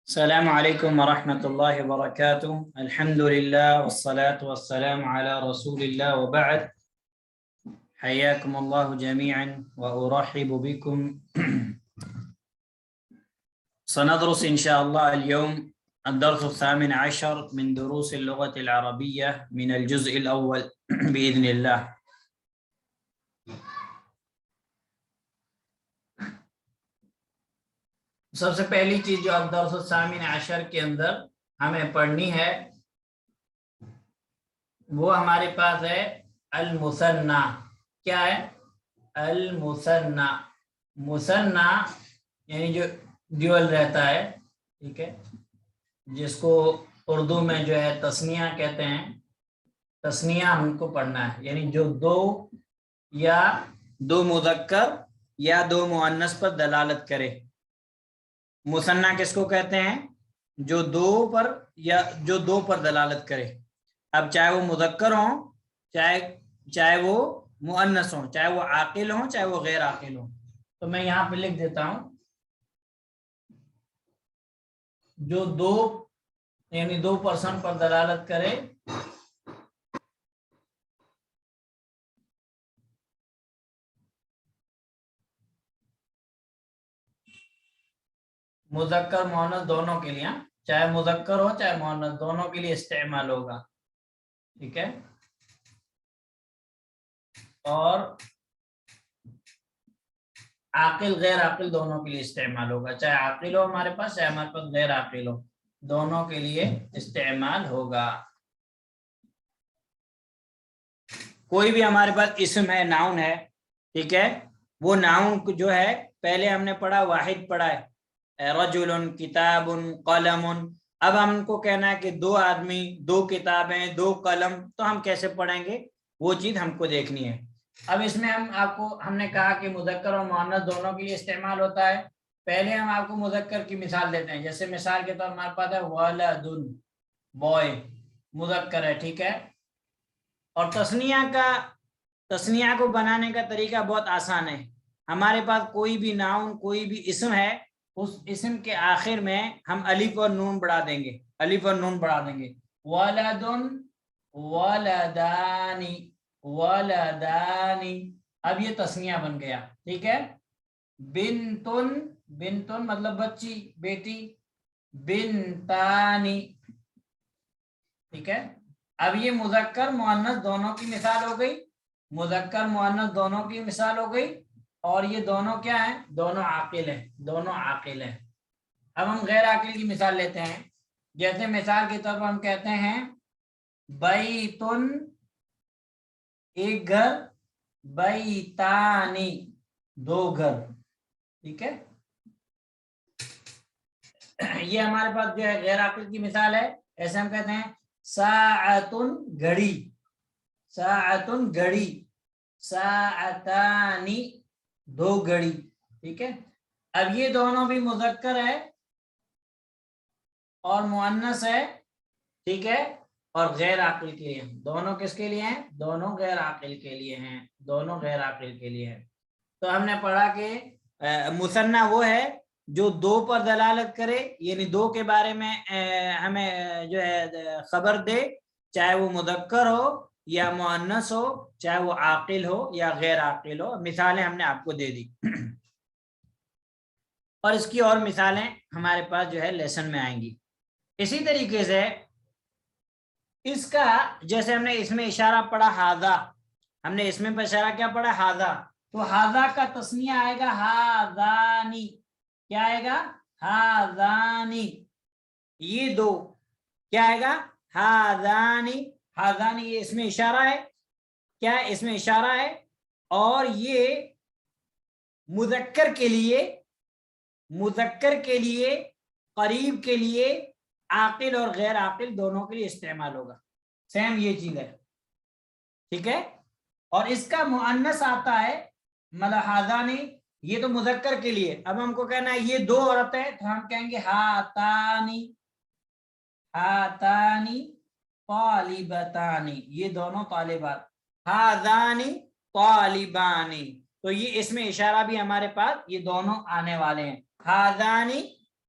السلام عليكم ورحمة الله وبركاته. الحمد لله والصلاة والسلام على رسول الله وبعد. حياكم الله جميعا وأرحب بكم. سندرس إن شاء الله اليوم الدرس الثامن عشر من دروس اللغة العربية من الجزء الأول بإذن الله. سب سے پہلی چیز جو الدرس الثامن عشر کے اندر ہمیں پڑھنی ہے وہ ہمارے پاس ہے المثنی. کیا ہے؟ المثنی. مثنی یعنی جو ڈیول رہتا ہے، ٹھیک ہے، جس کو اردو میں جو ہے تثنیہ کہتے ہیں. تثنیہ ہم کو پڑھنا ہے، یعنی جو دو یا دو مذکر یا دو مؤنث پر دلالت کرے. مثنیٰ کس کو کہتے ہیں؟ جو دو پر یا جو دو پر دلالت کرے. اب چاہے وہ مذکر ہوں، چاہے وہ مؤنث ہوں، چاہے وہ عاقل ہوں، چاہے وہ غیر عاقل ہوں. تو میں یہاں پہ لکھ دیتا ہوں جو دو یعنی دو پرسن پر دلالت کرے. مذکر مؤنث دونوں کے لیے، چاہے مذکر ہو چاہے مؤنث، دونوں کے لیے استعمال ہوگا. ٹھیک ہے، اور عاقل غیر عاقل دونوں کے لیے استعمال ہوگا. چاہے عاقل ہو ہمارے پاس، چاہے ہمارے پاس غیر عاقل ہو، دونوں کے لیے استعمال ہوگا. کوئی بھی ہمارے پاس اسم ہے، ناؤن ہے، ٹھیک ہے، وہ ناؤن جو ہے پہلے ہم نے پڑھا واحد پڑھا ہے، رجل، کتاب، قلم. اب ہم کو کہنا ہے کہ دو آدمی، دو کتابیں، دو قلم، تو ہم کیسے پڑھیں گے وہ چیز ہم کو دیکھنی ہے. اب اس میں ہم نے کہا کہ مذکر اور مؤنث دونوں کے لیے استعمال ہوتا ہے. پہلے ہم آپ کو مذکر کی مثال دیتے ہیں. جیسے مثال کے طور پر ہمارے پاس ہے ولد، بوائے، مذکر ہے، ٹھیک ہے. اور تثنیہ کو بنانے کا طریقہ بہت آسان ہے. ہمارے پاس کوئی بھی ناؤن، کوئی بھی اسم ہے، اس اسم کے آخر میں ہم الف اور نون بڑھا دیں گے. الف اور نون بڑھا دیں گے. ولد، ولدانی، ولدانی. اب یہ تثنیہ بن گیا، ٹھیک ہے. بنتن، بنتن مطلب بچی، بیٹی. بنتانی، ٹھیک ہے. اب یہ مذکر مؤنث دونوں کی مثال ہو گئی. مذکر مؤنث دونوں کی مثال ہو گئی. اور یہ دونوں کیا ہیں؟ دونوں عاقل ہیں، دونوں عاقل ہیں. اب ہم غیر عاقل کی مثال لیتے ہیں. جیسے مثال کے طور پر ہم کہتے ہیں بیتن، ایک گھر، بیتانی، دو گھر. ٹھیک ہے، یہ ہمارے پاس جو ہے غیر عاقل کی مثال ہے. ایسے ہم کہتے ہیں ساعتن، گھڑی، ساعتن گھڑی، ساعتانی، دو گھڑی. ٹھیک ہے. اب یہ دونوں بھی مذکر ہے اور مؤنث ہے، ٹھیک ہے، اور غیر عاقل کے لیے. دونوں کس کے لیے ہیں؟ دونوں غیر عاقل کے لیے ہیں، دونوں غیر عاقل کے لیے ہیں. تو ہم نے پڑھا کہ مثنیٰ وہ ہے جو دو پر دلالت کرے، یعنی دو کے بارے میں ہمیں جو ہے خبر دے، چاہے وہ مذکر ہو یا مؤنث ہو، چاہے وہ عاقل ہو یا غیر عاقل ہو. مثالیں ہم نے آپ کو دے دی، اور اس کی اور مثالیں ہمارے پاس جو ہے لیسن میں آئیں گی. اسی طریقے سے اس کا جیسے ہم نے اس میں اشارہ پڑھا ہاذا، ہم نے اس میں اشارہ کیا پڑھا؟ ہاذا. تو ہاذا کا تثنیہ آئے گا ہاذانی. کیا آئے گا؟ ہاذانی. یہ دو کیا آئے گا؟ ہاذانی. ہاذانی یہ اس میں اشارہ ہے. کیا ہے؟ اس میں اشارہ ہے. اور یہ مذکر کے لیے، مذکر کے لیے، قریب کے لیے، عاقل اور غیر عاقل دونوں کے لیے استعمال ہوگا. سیم یہ چیز ہے، ٹھیک ہے. اور اس کا مؤنث آتا ہے مطلب ہاذانی، یہ تو مذکر کے لیے. اب ہم کو کہنا ہے یہ دو عورتیں، تو ہم کہیں گے ہاتانی، ہاتانی طالبتانی، یہ دونوں طالبات. ہاذانی طالبانی، تو یہ اس میں اشارہ بھی ہمارے پاس یہ دونوں آنے والے ہیں. ہاذانی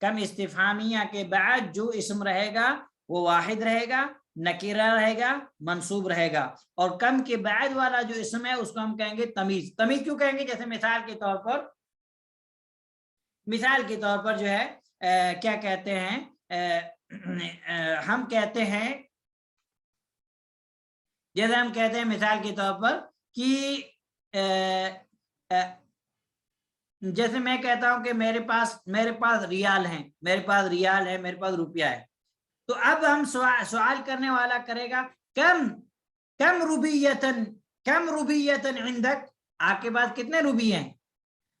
کم استفہامیہ کے بعد جو اسم رہے گا وہ واحد رہے گا، نکیرہ رہے گا، منصوب رہے گا، اور کم کے بعد والا جو اسم ہے اس کو ہم کہیں گے تمیز۔ تمیز کیوں کہیں گے؟ جیسے مثال کے طور پر جو ہے کیا کہتے ہیں، ہم کہتے ہیں، جیسے ہم کہتے ہیں مثال کے طور پر کہ جیسے میں کہتا ہوں کہ میرے پاس ریال ہے، میرے پاس روپیہ ہے، تو اب ہم سوال کرنے والا کرے گا کم روبیتن عندک، آپ کے پاس کتنے روبی ہیں؟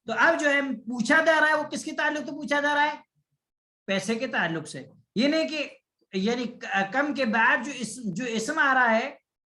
تو اب جو ہے پوچھا جا رہا ہے وہ کس کے تعلق سے پوچھا جا رہا ہے؟ پیسے کے تعلق سے۔ یہ نہیں کہ یعنی کم کے بعد جو اسم آ رہا ہے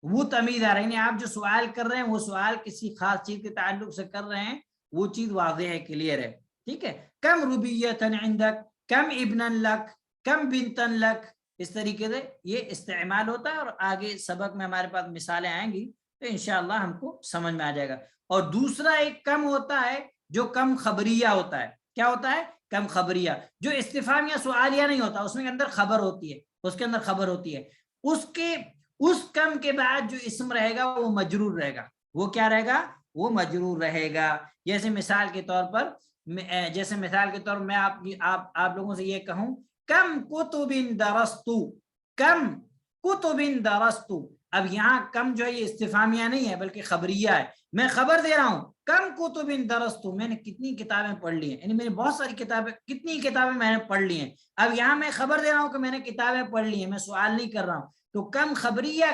وہ تمیز آ رہا ہے، یعنی آپ جو سوال کر رہے ہیں وہ سوال کسی خاص چیز کے تعلق سے کر رہے ہیں، وہ چیز واضح ہے، کلیئر ہے، ٹھیک ہے۔ کم روبیتن عندک، کم ابنن لک، کم بنتن لک، اس طریقے سے یہ استعمال ہوتا ہے، اور آگے سبق میں ہمارے پاس مثالیں آئیں گی تو انشاءاللہ ہم کو سمجھ میں آ جائے گا۔ اور دوسرا ایک کم ہوتا ہے جو کم خبریہ ہوتا ہے۔ کیا ہوتا ہے؟ کم خبریہ، جو استفہام یا سوالیہ نہیں ہوتا، اس میں اندر خبر ہوتی ہے، اس کم کے بعد جو اسم رہے گا وہ مجرور رہے گا۔ وہ کیا رہے گا؟ وہ مجرور رہے گا۔ جیسے مثال کے طور پر میں آپ لوگوں سے یہ کہوں کم کتب درستو، کم کتب درستو، اب یہاں کم جو ہے یہ استفہامیہ نہیں ہے بلکہ خبریہ ہے، میں خبر دے رہا ہوں کم کتب درستو، میں نے کتنی کتابیں پڑھ لی ہیں، یعنی میں نے بہت ساری کتنی کتابیں میں نے پڑھ لی ہیں۔ اب یہاں میں خبر دے رہا ہوں کہ میں نے کتابیں پڑھ لی ہیں، میں سوال نہیں کر رہا ہوں۔ تو کم خبریہ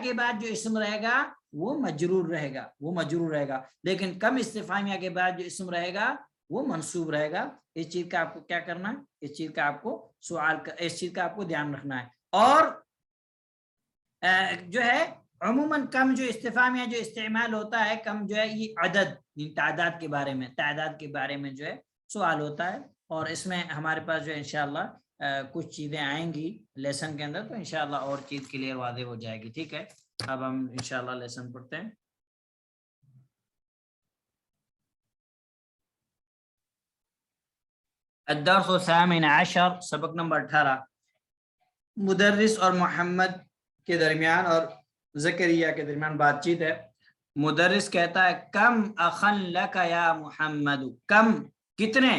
کے بعد جو اسم رہے گا وہ مجرور رہے گا، لیکن کم استفہامیہ کے بعد جو اسم رہے گا وہ منصوب رہے گا۔ اس چیز کا آپ کو کیا کرنا ہے؟ اس چیز کا آپ کو دھیان رکھنا ہے۔ اور جو ہے عموماً کم جو استفہامیہ جو استعمال ہوتا ہے، کم جو ہے یہ عدد، تعداد کے بارے میں جو ہے سوال ہوتا ہے، اور اس میں ہمارے پاس جو ہے انشاءاللہ کچھ چیزیں آئیں گی لیسن کے اندر، تو انشاءاللہ اور چیز کلیئر واضح ہو جائے گی، ٹھیک ہے۔ اب ہم انشاءاللہ لیسن پڑھتے ہیں۔ الدرس الثامن عشر، سبق نمبر 18، مدرس اور محمد کے درمیان اور زکریا کے درمیان بات چیت ہے۔ مدرس کہتا ہے کم اخن لک یا محمد، کم کتنے،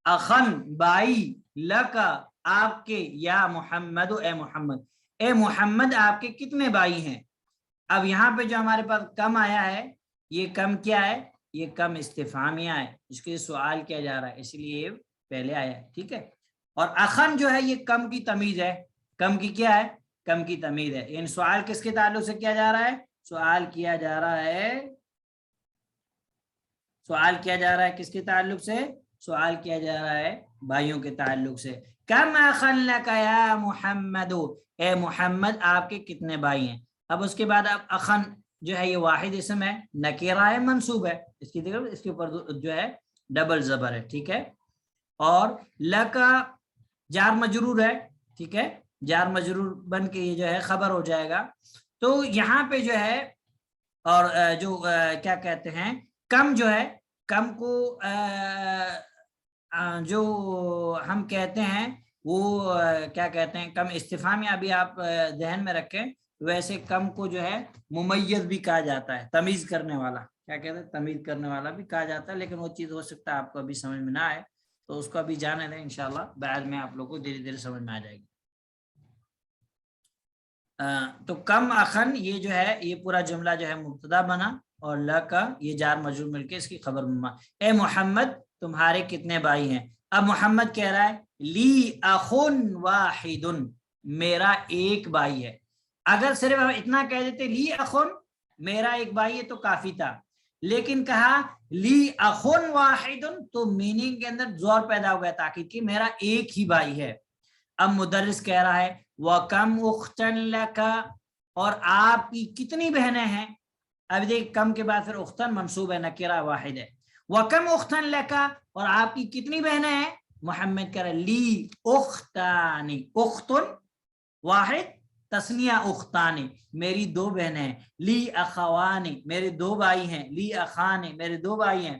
اخن بائی، لک آپ کے، یا محمد اے محمد آپ کے کتنے بھائی ہیں۔ اب یہاں پہ جو ہمارے پاس کم آیا ہے، یہ کم کیا ہے؟ یہ کم استفہامیہ ہے، اس کے سوال کیا جا رہا ہے، اس لیے پہلے آیا ہے، ٹھیک ہے۔ اور اخن جو ہے یہ کم کی تمیز ہے، کم کی کیا ہے؟ کم کی تمیز ہے۔ ان سوال کس کے تعلق سے کیا جا رہا ہے؟ سوال کیا جا رہا ہے کس کے تعلق سے؟ سوال کیا جا رہا ہے بھائیوں کے تعلق سے۔ کم اخن لک یا محمد، اے محمد آپ کے کتنے بھائی ہیں۔ اب اس کے بعد اب اخن جو ہے یہ واحد اسم ہے، نکیرہ ہے، منصوب ہے، اس کے اوپر جو ہے ڈبل زبر ہے، ٹھیک ہے۔ اور لکا جار مجرور ہے، ٹھیک ہے، جار مجرور بن کے یہ جو ہے خبر ہو جائے گا۔ تو یہاں پہ جو ہے اور جو کیا کہتے ہیں، کم جو ہے، کم کو جو ہم کہتے ہیں وہ کیا کہتے ہیں، کم استفہامیہ ابھی آپ ذہن میں رکھیں، ویسے کم کو جو ہے ممیز بھی کہا جاتا ہے، تمیز کرنے والا، کیا کہتے ہیں، تمیز کرنے والا بھی کہا جاتا ہے، لیکن وہ چیز ہو سکتا ہے آپ کو ابھی سمجھ میں نہ آئے، تو اس کو ابھی جانے دیں، انشاءاللہ بعد میں آپ لوگوں کو دھیرے دھیرے سمجھ میں آ جائے گی۔ تو کم اخن یہ جو ہے یہ پورا جملہ جو ہے مبتدا بنا، اور لا کا یہ جار مجرور مل کے اس کی خبر بنا۔ اے محمد تمہارے کتنے بھائی ہیں۔ اب محمد کہہ رہا ہے لی اخن واحد، میرا ایک بھائی ہے۔ اگر صرف ہم اتنا کہہ دیتے لی اخن، میرا ایک بھائی ہے، تو کافی تھا، لیکن کہا لی اخن واحد تو میننگ کے اندر زور پیدا ہو گیا تاکید کہ میرا ایک ہی بھائی ہے۔ اب مدرس کہہ رہا ہے وَكَمْ أُخْتًا لَكَ، اور آپ کی کتنی بہنیں ہیں۔ اب دیکھ کم کے بعد پھر اختن منصوب ہے، نکرہ واحد ہے۔ وَكَمْ أُخْتًا لَكَ، اور آپ کی کتنی بہنیں ہیں۔ محمد کہہ رہا ہے لی اختانی، اختن واحد، تسنیہ اختانی، میری دو بہنیں ہیں۔ لی اخوانی، میرے دو بھائی ہیں۔ لی اخانی، میرے دو بھائی ہیں۔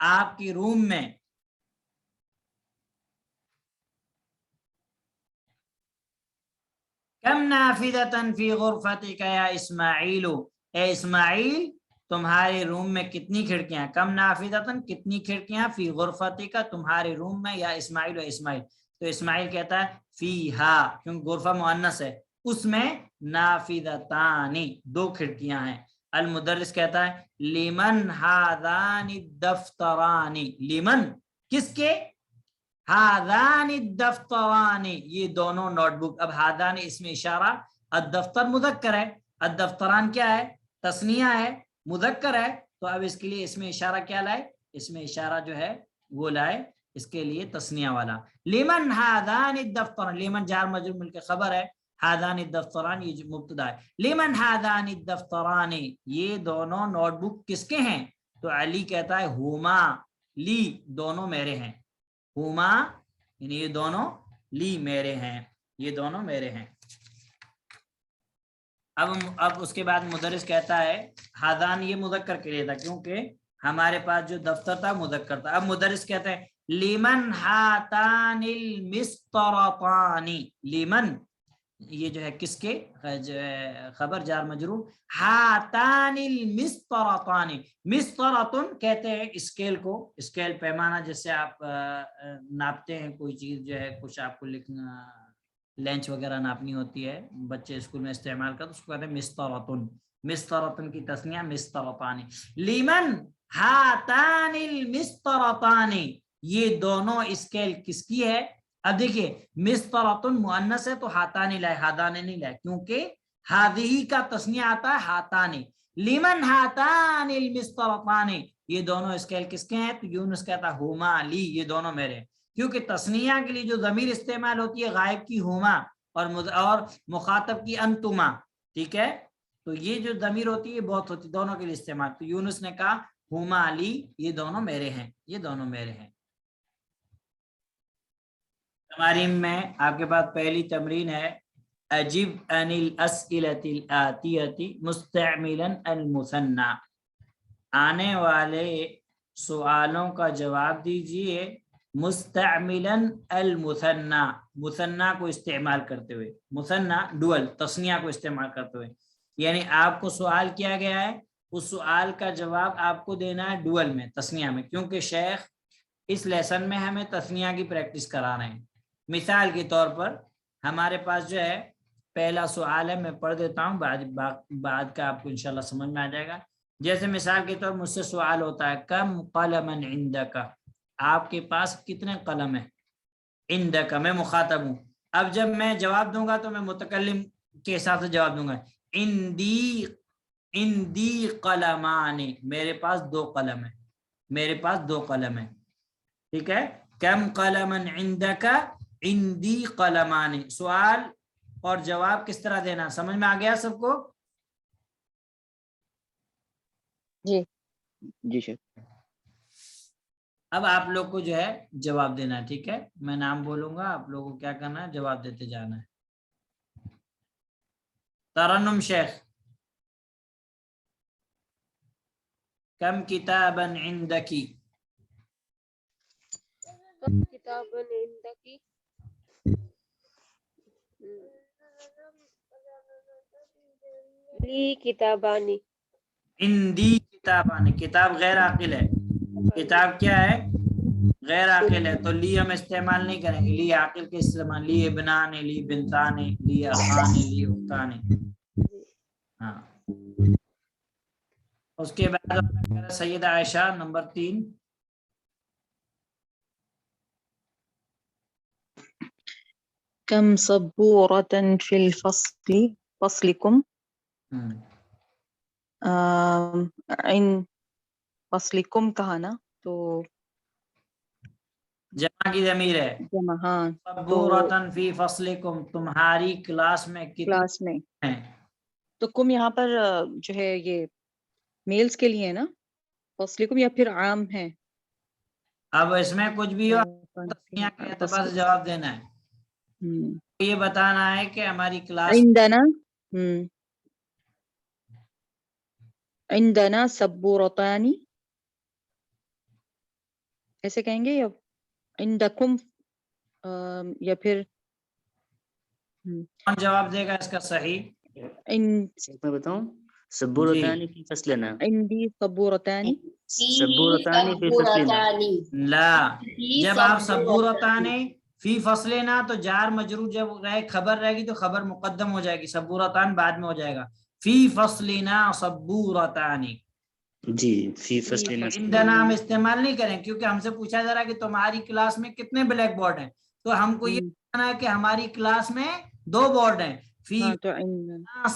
آپ کی روم میں کم نافذتن فی غرفتک یا اسماعیل، اے اسماعیل تمہارے روم میں کتنی کھڑکیاں، کم نافذتن کتنی کھڑکیاں، فی غرفتک تمہارے روم میں، یا اسماعیل و اسماعیل، تو اسماعیل کہتا ہے فیہا کیونکہ غرفہ مؤنث ہے، اس میں نافذتانی دو کھڑکیاں ہیں۔ المدرس کہتا ہے لمن ہذان الدفتران، لمن کس کے، ہذان الدفتران یہ دونوں نوٹ بک۔ اب ہذان اس میں اشارہ، الدفتر مذکر ہے، الدفتران کیا ہے، تثنیہ ہے، مذکر ہے، تو اب اس کے لیے اس میں اشارہ کیا لائے، اس میں اشارہ جو ہے وہ لائے اس کے لیے تثنیہ والا۔ لمن ہذان الدفتران، لمن جار مجرور مل کے خبر ہے، ہذان الدفتران یہ مبتدا ہے۔ لمن ہذان الدفتران یہ دونوں نوٹ بک کس کے ہیں، تو علی کہتا ہے ہما لی دونوں میرے ہیں، ہما یعنی یہ دونوں لی میرے ہیں، یہ دونوں میرے ہیں۔ اب اس کے بعد مدرس کہتا ہے ہذان یہ مذکر کے لیے تھا کیونکہ ہمارے پاس جو دفتر تھا مذکر تھا۔ اب مدرس کہتا ہے لیمن ہاتان المسطرتان، لیمن یہ جو ہے کس کے خبر جار مجرور، ہاتان المسطرتان، مسطرتن کہتے ہیں اسکیل کو، اسکیل پیمانہ جس سے آپ ناپتے ہیں کوئی چیز جو ہے، کچھ آپ کو لکھنا لینچ وغیرہ ناپنی ہوتی ہے، بچے اسکول میں استعمال کرتے اس کو کہتے ہیں مسطرتن، مسطرتن کی تسنیہ مسطرتان۔ لیمن ہاتان المسطرتان یہ دونوں اسکیل کس کی ہے، اب دیکھیے مسطرتن مؤنث ہے تو ہاتان لائے، ہادان نہیں لائے کیونکہ ہذہ کا تسنیہ آتا ہے ہاتان۔ لیمن ہاتان المسطرتان یہ دونوں اسکیل کس کے ہیں، تو یونس کہتا ہے ہما لی یہ دونوں میرے، کیونکہ تثنیہ کے لیے جو ضمیر استعمال ہوتی ہے غائب کی ہما اور مخاطب کی انتما، ٹھیک ہے، تو یہ جو ضمیر ہوتی ہے بہت ہوتی دونوں کے لیے استعمال، تو یونس نے کہا ہما لی یہ دونوں میرے ہیں، یہ دونوں میرے ہیں۔ تمارین میں آپ کے پاس پہلی تمرین ہے اجب عن الاسئلۃ الآتیۃ مستعملا المثنى، آنے والے سوالوں کا جواب دیجئے مستعملا المثنى، مثنى کو استعمال کرتے ہوئے، مثنى ڈوئل تثنیہ کو استعمال کرتے ہوئے، یعنی آپ کو سوال کیا گیا ہے اس سوال کا جواب آپ کو دینا ہے ڈوئل میں، تثنیہ میں، کیونکہ شیخ اس لیسن میں ہمیں تثنیہ کی پریکٹس کرا رہے ہیں۔ مثال کے طور پر ہمارے پاس جو ہے پہلا سوال ہے، میں پڑھ دیتا ہوں، بعد کا آپ کو انشاءاللہ سمجھ میں آ جائے گا۔ جیسے مثال کے طور مجھ سے سوال ہوتا ہے کم قلما عندک، آپ کے پاس کتنے قلم ہیں، عندک میں مخاطب ہوں، اب جب میں جواب دوں گا تو میں متکلم کے حساب سے جواب دوں گا، عندی قلمان میرے پاس دو قلم ہیں، میرے پاس دو قلم ہیں، ٹھیک ہے، کم قلما عندک عندی قلمان، سوال اور جواب کس طرح دینا سمجھ میں آ گیا سب کو؟ جی جی شیخ۔ اب آپ لوگ کو جو ہے جواب دینا ہے، ٹھیک ہے، میں نام بولوں گا آپ لوگوں کو کیا کرنا ہے جواب دیتے جانا ہے۔ ترنم شیخ کم کتابا عندکی، کتاباً عندکی لی کتابانی، عندی کتابان، کتاب غیر عاقل ہے، کتاب کیا ہے غیر عاقل ہے، تو لی ہم استعمال نہیں کریں گے، لی عاقل کے استعمال، لی ابنان، لی بنتان، لی اخان، لی اختان، ہاں۔ اس کے بعد سیدہ عائشہ نمبر 3، کم سبورة فی الفصل فصلکم، عن فصلکم کہا نا تو جمع کی ضمیر ہے، جمع، ہاں تو سبورتن فی فصلکم تمہاری کلاس میں کتنے کلاس میں، ہیں، تو کم یہاں پر جو ہے یہ میلز کے لیے ہے نا، فصلکم یا پھر عام ہے، اب اس میں کچھ بھی ہو تسنیہ کے اعتبار سے جواب دینا ہے، یہ بتانا ہے کہ ہماری کلاس عندنا عندنا سبورتان ایسے کہیں گے یا عندکم یا پھر کون جواب دے گا اس کا صحیح؟ میں بتاؤں، سبورتانی فی فصلنا، عندی صبورتان سبورتانی فی فصلنا، لا، جب آپ سبورتان فی فصلنا تو جار مجرور جب رہے خبر رہے گی تو خبر مقدم ہو جائے گی، سبورتان بعد میں ہو جائے گا. فی فصلنا سبورتان. جی فی فصلنا. عندنا ہم استعمال نہیں کریں کیونکہ ہم سے پوچھا جا رہا ہے کہ تمہاری کلاس میں کتنے بلیک بورڈ ہیں، تو ہم کو یہ بتانا ہے کہ ہماری کلاس میں 2 بورڈ ہیں. فی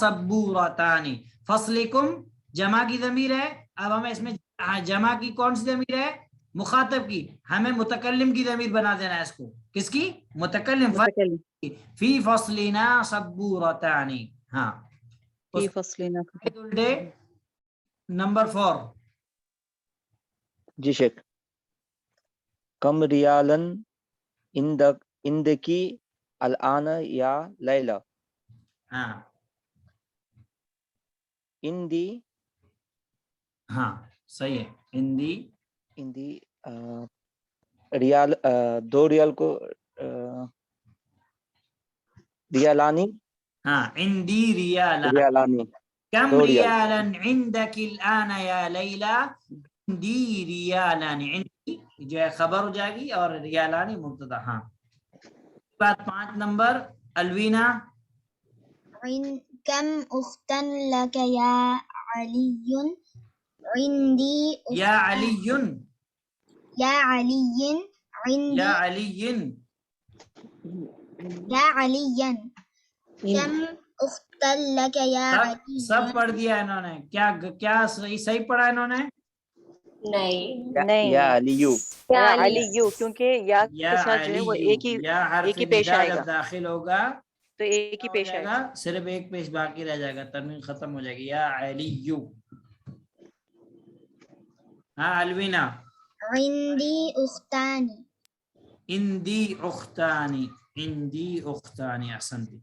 سبورتان. فصلکم جمع کی ضمیر ہے. اب ہمیں اس میں جمع کی کون سی ضمیر ہے؟ مخاطب کی. ہمیں متکلم کی ضمیر بنا دینا ہے اس کو. کس کی؟ متکلم. فی فصلنا سبورتان. ہاں فی فصلنا. نمبر 4. جی شیخ. کم ریالن اندکی الان یا لیلا. ہاں اندی ہاں صحیح ہے. اندی ریال 2 ریال کو ریالانی. ہاں عندی ریالا. ریالانی. کم 2 ریال. ریالا عندك الان یا لیلا. عندی ریالان. عندی جو ہے خبر ہو جائے گی اور ریالانی مبتدا. ہاں بات 5 نمبر الوینا. كم أختا لك يا علي؟ عندي یا علی يا علي عندي یا علی. يا علي كم أختا لك يا علي؟ سب پڑھ دیا انہوں نے. کیا صحیح پڑھا انہوں نے؟ نہیں یا علیو. یا علیو، کیونکہ یا کے ساتھ جو ہے وہ ایک یا حرف ہی پیش ندا آئے گا جب داخل ہوگا تو ایک ہی ہو پیش جائے آئے گا، گا. صرف ایک پیش باقی رہ جائے گا، تنوین ختم ہو جائے گی. یا علیو. ہاں الوینا. عندي أختان. عندی اختانی. عندی اختانی. احسنتی.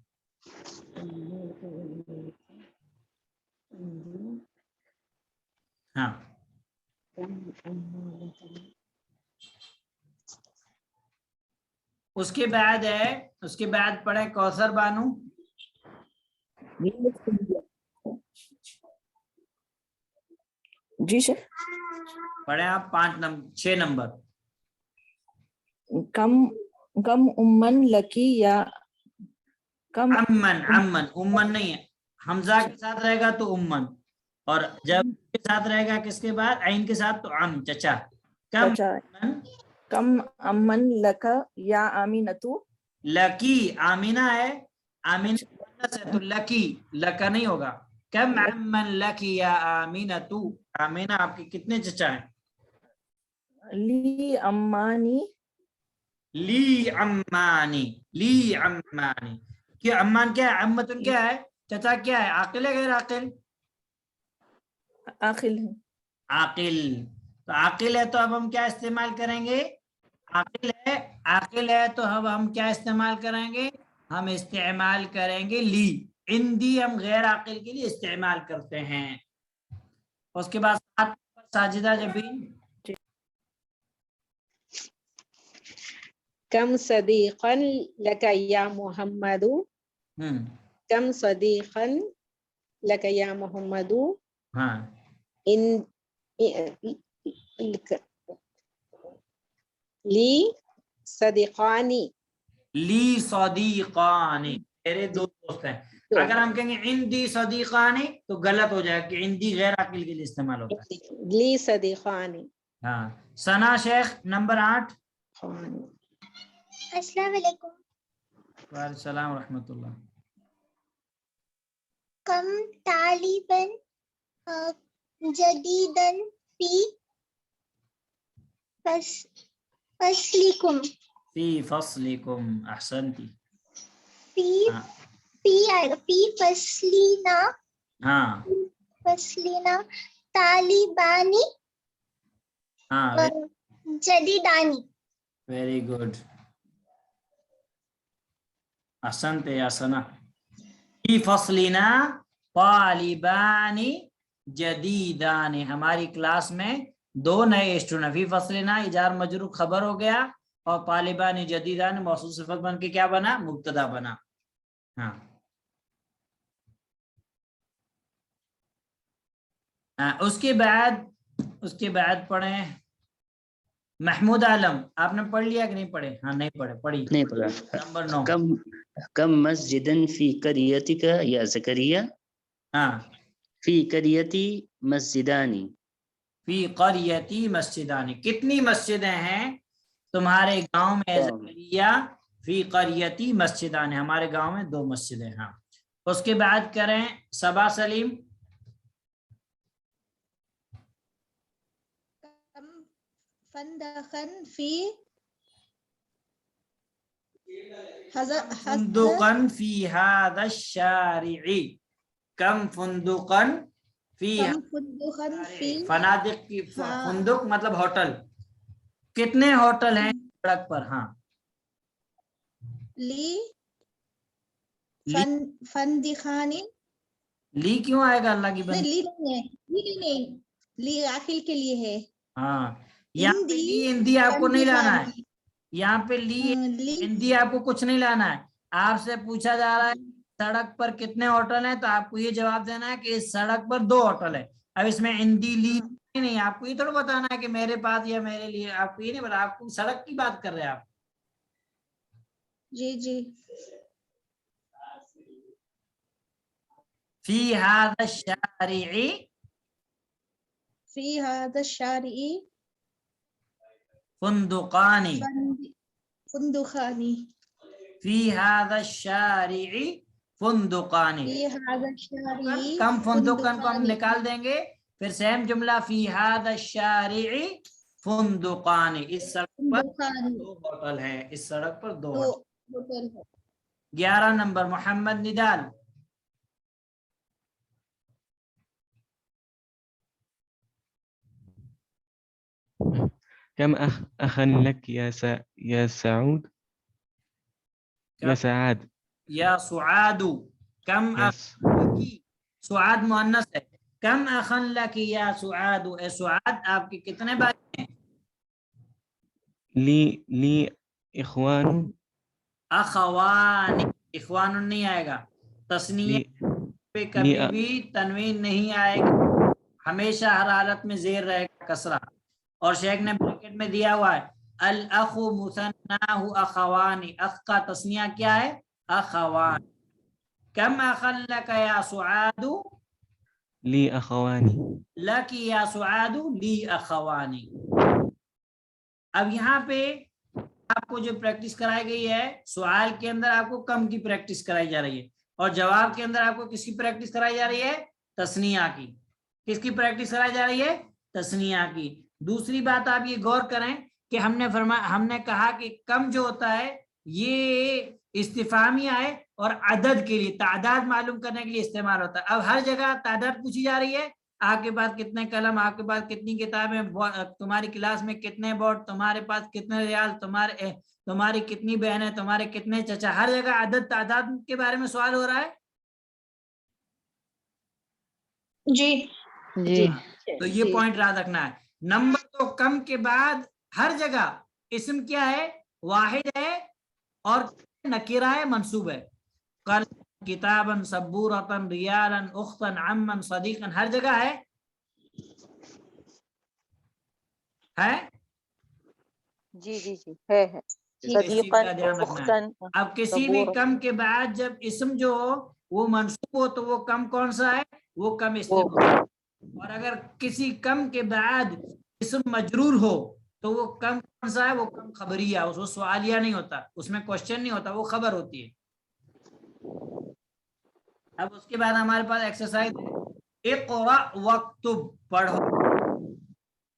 ہاں اس کے بعد ہے، اس کے بعد پڑھے کوثر بانو. جی سر. پڑھے آپ 6 نمبر. کم امن لکی یا کم امن نہیں ہے، حمزہ کے ساتھ رہے گا تو امن، اور جب کے ساتھ رہے گا کس کے بعد؟ عین کے ساتھ تو چچا. کم امن لکا یا آمینتو. لکی آمینہ ہے، آمینہ ہے تو لکی لکا نہیں ہوگا. کم امن لکی یا آمینتو. آمینہ آپ کے کتنے چچا ہیں؟ لی امانی. لی عمانی. لی عمانی. کیا عمان کیا ہے؟ عمتن کیا ہے؟ چچا کیا ہے؟ عاقل ہے غیر عاقل؟ عاقل ہے. عاقل. تو عاقل ہے تو اب ہم کیا استعمال کریں گے؟ عاقل ہے تو اب ہم کیا استعمال کریں گے؟ ہم استعمال کریں گے لی. عندی ہم غیر عاقل کے لیے استعمال کرتے ہیں. اس کے بعد ساجدہ جبین. کم صدیقا لک یا محمد. کم صدیقا لک یا محمد. ہاں لی صدیقانی. لی صدیقانی، میرے 2 دوست ہیں. اگر ہم کہیں گے عندی صدیقانی تو غلط ہو جائے گا کہ عندی غیر عاقل کے لیے استعمال ہوتا ہے. لی صدیقانی. ہاں ثنا شیخ نمبر 8. السلام علیکم. وعلیکم السلام ورحمۃ اللہ. کم طالبا جدیدا فی فصلکم. فی فصلکم. احسنتی. فی فصلنا. ہاں فصلنا طالبانی ہاں جدیدانی. Very good. احسنت یا ثنا. فی فصلنا طالبان جدیدان. ہماری کلاس میں دو نئے اسٹوڈنٹ فی فصلنا اجار مجرور خبر ہو گیا اور طالبان جدیدان موصول صفت بن کے کیا بنا مبتدا بنا. ہاں اس کے بعد پڑھیں محمود عالم. آپ نے پڑھ لیا کہ نہیں پڑھے؟ ہاں نہیں پڑھے، پڑھی نہیں پڑھا. نمبر 9. کم مسجدن فی قریتک یا زکریا. ہاں فی قریتی مسجدانی. فی قریتی مسجدانی، کتنی مسجدیں ہیں تمہارے گاؤں میں زکریا؟ فی قریتی مسجدان، ہمارے گاؤں میں 2 مسجدیں. ہاں اس کے بعد کریں صبا سلیم. فندقن فی فندقا فی هذا الشارع. کم فندقا فی فندقن فی فنادق کی فندق مطلب ہوٹل، کتنے ہوٹل ہیں سڑک پر؟ ہاں لی فندخانی. لی کیوں آئے گا اللہ کی نہیں بندی؟ لی نہیں ہے، لی نہیں، لی آخر کے لیے ہے. ہاں یہاں پہ لی ہندی آپ کو نہیں لانا ہے، یہاں پہ لی ہندی آپ کو کچھ نہیں لانا ہے. آپ سے پوچھا جا رہا ہے سڑک پر کتنے ہوٹل ہیں، تو آپ کو یہ جواب دینا ہے کہ اس سڑک پر 2 ہوٹل ہے. اب اس میں ہندی لی نہیں، آپ کو یہ تھوڑا بتانا ہے کہ میرے پاس یا میرے لیے، آپ کو یہ نہیں بتا، آپ کو سڑک کی بات کر رہے ہیں آپ. جی جی. فی هذا الشارع فی هذا الشارع فندقان. فندخانی. فی هذا الشارع فندقان. فی هذا الشارع کم فندقان کو ہم فندخانی. نکال دیں گے، پھر سیم جملہ فی هذا الشارع فندقان. اس سڑک پر فندخانی 2 ہوٹل ہیں، اس سڑک پر 2 دو ہوٹل. ہوٹل ہے. 11 نمبر محمد ندال. كم أخا لك يا سعود يا سعاد. یا سعاد. کم يس. سعاد مؤنث ہے. کم اخن لک یا سعاد، اے سعاد آپ کے کتنے بھائی ہیں؟ لي إخوان. اخوان. اخوان نہیں آئے گا. تثنیہ پہ کبھی بھی تنوین نہیں آئے گا، ہمیشہ ہر حالت میں زیر رہے گا کسرہ. اور شیخ نے بریکٹ میں دیا ہوا ہے الاخ مثناہ اخوان. اخ کا تثنیہ کیا ہے؟ اخوان. کم اخن لک یا سعاد. لي أخوان. لک یا سعاد لی اخوانی. اب یہاں پہ آپ کو جو پریکٹس کرائی گئی ہے، سوال کے اندر آپ کو کم کی پریکٹس کرائی جا رہی ہے، اور جواب کے اندر آپ کو کس کی پریکٹس کرائی جا رہی ہے؟ تثنیہ کی. کس کی پریکٹس کرائی جا رہی ہے؟ تثنیہ کی. دوسری بات آپ یہ غور کریں کہ ہم نے کہا کہ کم جو ہوتا ہے یہ استفہامیہ ہے اور عدد کے لیے، تعداد معلوم کرنے کے لیے استعمال ہوتا ہے. اب ہر جگہ تعداد پوچھی جا رہی ہے، آپ کے پاس کتنے قلم، آپ کے پاس کتنی کتابیں، تمہاری کلاس میں کتنے بورڈ، تمہارے پاس کتنے ریال، تمہاری کتنی بہنیں، تمہارے کتنے چچا، ہر جگہ عدد تعداد کے بارے میں سوال ہو رہا ہے. جی جی. تو یہ پوائنٹ یاد رکھنا ہے. نمبر تو کم کے بعد ہر جگہ اسم کیا ہے؟ واحد ہے اور نکرہ ہے، منصوب ہے. کتابا سبورتا ریالا اختا عما صدیقا، ہر جگہ ہے. جی جی جی ہے. صدیقاً اختاً. اب کسی بھی کم کے بعد جب اسم جو ہو وہ منصوب ہو تو وہ کم کون سا ہے؟ وہ کم استعمال. اور اگر کسی کم کے بعد اسم مجرور ہو تو وہ کم کون سا ہے؟ وہ کم خبریہ، اس کو سوالیہ نہیں ہوتا، اس میں کوشچن نہیں ہوتا، وہ خبر ہوتی ہے. اب اس کے بعد ہمارے پاس ایکسرسائز ہے اقرأ واکتب، پڑھو.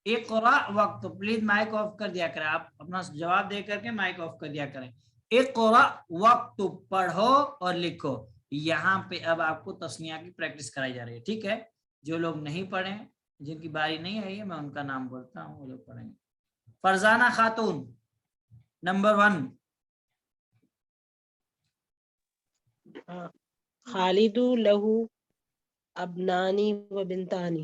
اقرأ واکتب. پلیز مائک آف کر دیا کریں، آپ اپنا جواب دے کر کے مائک آف کر دیا کریں. اقرأ واکتب، پڑھو اور لکھو. یہاں پہ اب آپ کو تثنیہ کی پریکٹس کرائی جا رہی ہے. ٹھیک ہے، جو لوگ نہیں پڑھیں، جن کی باری نہیں آئی ہے، میں ان کا نام بولتا ہوں، وہ لوگ پڑھیں گے. فرزانہ خاتون نمبر 1. خالد لہو ابنانی و بنتانی.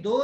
2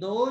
2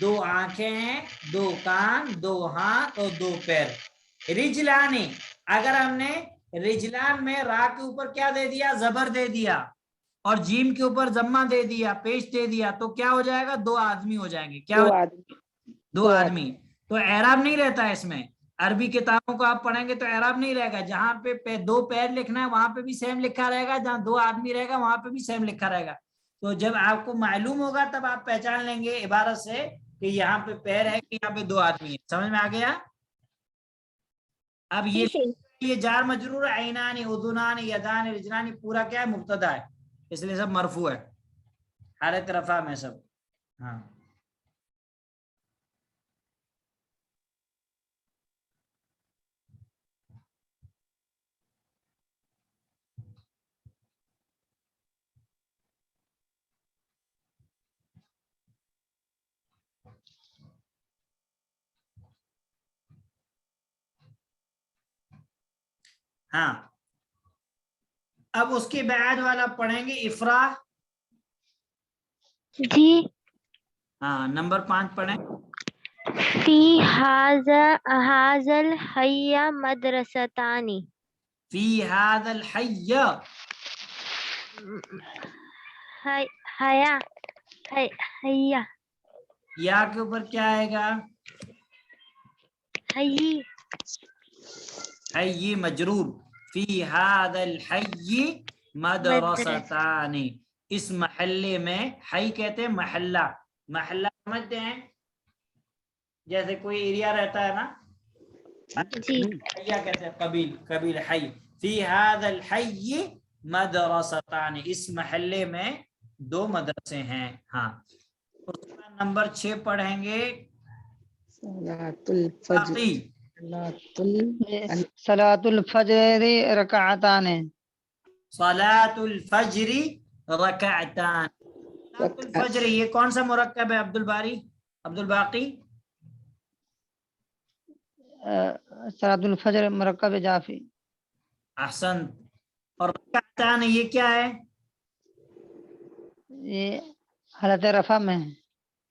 دو آنکھیں ہیں، دو کان، دو ہاتھ اور دو پیر. رجلانی، اگر ہم نے رجلان میں را کے اوپر کیا دے دیا؟ زبر دے دیا، اور جیم کے اوپر ضمہ دے دیا، پیش دے دیا، تو کیا ہو جائے گا؟ دو آدمی ہو جائیں گے. کیا دو ہو؟ آدمی. دو آدمی. تو اعراب نہیں رہتا ہے اس میں. عربی کتابوں کو آپ پڑھیں گے تو اعراب نہیں رہے گا. جہاں پہ دو پیر لکھنا ہے وہاں پہ بھی سیم لکھا رہے گا، جہاں دو آدمی رہے گا وہاں پہ بھی سیم لکھا رہے گا. تو جب آپ کو معلوم ہوگا تب آپ پہچان لیں گے عبارت سے کہ یہاں پہ پیر ہے کہ یہاں پہ دو آدمی ہے. سمجھ میں آ گیا؟ اب یہ جار مجرور عینانی، اذنانی، یدانی، رجلانی پورا کیا ہے؟ مبتدا ہے، اس لیے سب مرفوع ہے حالت رفع میں سب. ہاں ہاں. اب اس کے بعد والا پڑھیں گے افرا. جی. ہاں نمبر 5 پڑھیں. فی حاضل حیا مدرستانی. فی هذا الحی، حیا حیا یا کے اوپر کیا آئے گا؟ حی. حی مجرور. فی هذا الحی مدرستان، اس محلے میں، حی کہتے ہیں محلہ. محلہ سمجھتے ہیں؟ جیسے کوئی ایریا رہتا ہے نا، جی. حیا کہتے ہیں قبیل، قبیل حی. فی هذا الحی مدرستان، اس محلے میں دو مدرسے ہیں. ہاں. اس کا نمبر 6 پڑھیں گے صلاۃ الفجر. صلاۃ الفجر رکعتان. صلاۃ الفجر رکعتان. صلاۃ الفجر یہ کون سا مرکب ہے عبد الباری، عبد الباقی؟ صلاۃ الفجر مرکب اضافی. احسن. اور رکعتان یہ کیا ہے؟ یہ حالت رفع میں ہے.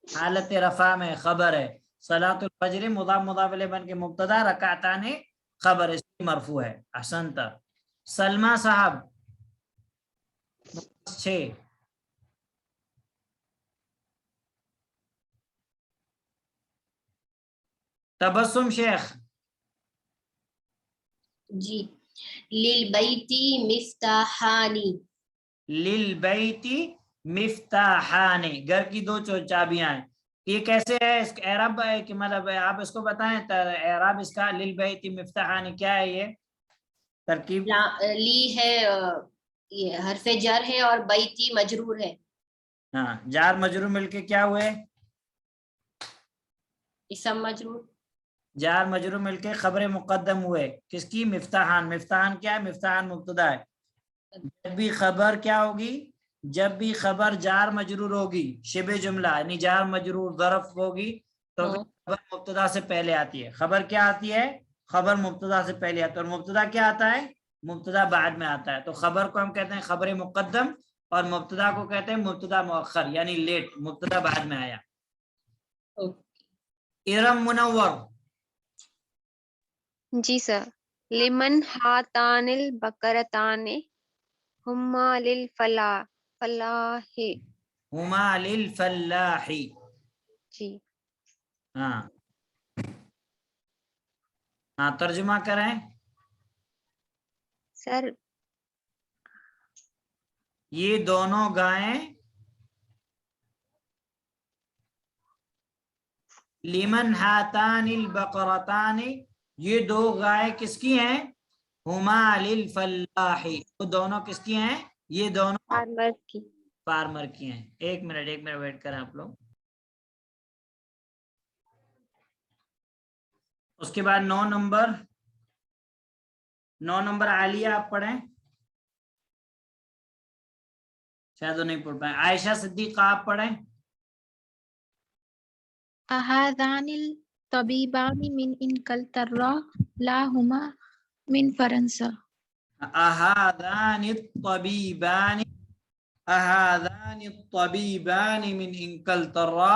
حالت رفع میں خبر ہے. صلاۃ الفجر مضاف مضاف الیہ بن کے مبتدا، رکعتان خبر، اس کی مرفوع ہے. احسنت. سلمہ صاحب 6. تبسم شیخ. جی. للبیتی مفتاحانی. للبیت مفتاحان، گھر کی دو چابیاں ہیں. یہ کیسے ہے؟ اس کا اعراب ہے کہ مطلب آپ اس کو بتائیں اعراب اس کا. للبیت مفتاحان کیا ہے یہ ترکیب؟ لی ہے یہ حرف جر ہے اور بیتی مجرور ہے. ہاں جار مجرور مل کے کیا ہوئے؟ اسم مجرور. جار مجرور مل کے خبر مقدم ہوئے. کس کی؟ مفتاحان. مفتاحان کیا ہے؟ مفتاحان مبتدا ہے. جب بھی خبر کیا ہوگی؟ جب بھی خبر جار مجرور ہوگی، شبہ جملہ یعنی جار مجرور ظرف ہوگی، تو خبر مبتدا سے پہلے آتی ہے. خبر کیا آتی ہے؟ خبر مبتدا سے پہلے آتا ہے. اور مبتدا کیا آتا ہے؟ مبتدا بعد میں آتا ہے. تو خبر کو ہم کہتے ہیں خبر مقدم، اور مبتدا کو کہتے ہیں مبتدا مؤخر یعنی لیٹ، مبتدا بعد میں آیا. ارم منور. جی سر. لمن ہاتان البقرتان ہما للفلاح. ہما للفلاح. جی. ہاں ہاں ترجمہ کریں سر. یہ دونوں گائیں لمن ہاتان البقرتان، یہ دو گائے کس کی ہیں؟ ہما للفلاح، وہ دونوں کس کی ہیں؟ یہ دونوں فارمر کی ہیں. ایک منٹ ویٹ کریں آپ لوگ. اس کے بعد 9 نمبر عالیہ آپ پڑھیں. شاید وہ نہیں پڑھ پائے. عائشہ صدیقہ آپ پڑھیں. اہذان الطبیبان من انگلترا لا ہما من فرنسا. اہذان الطبیبان من انگلترا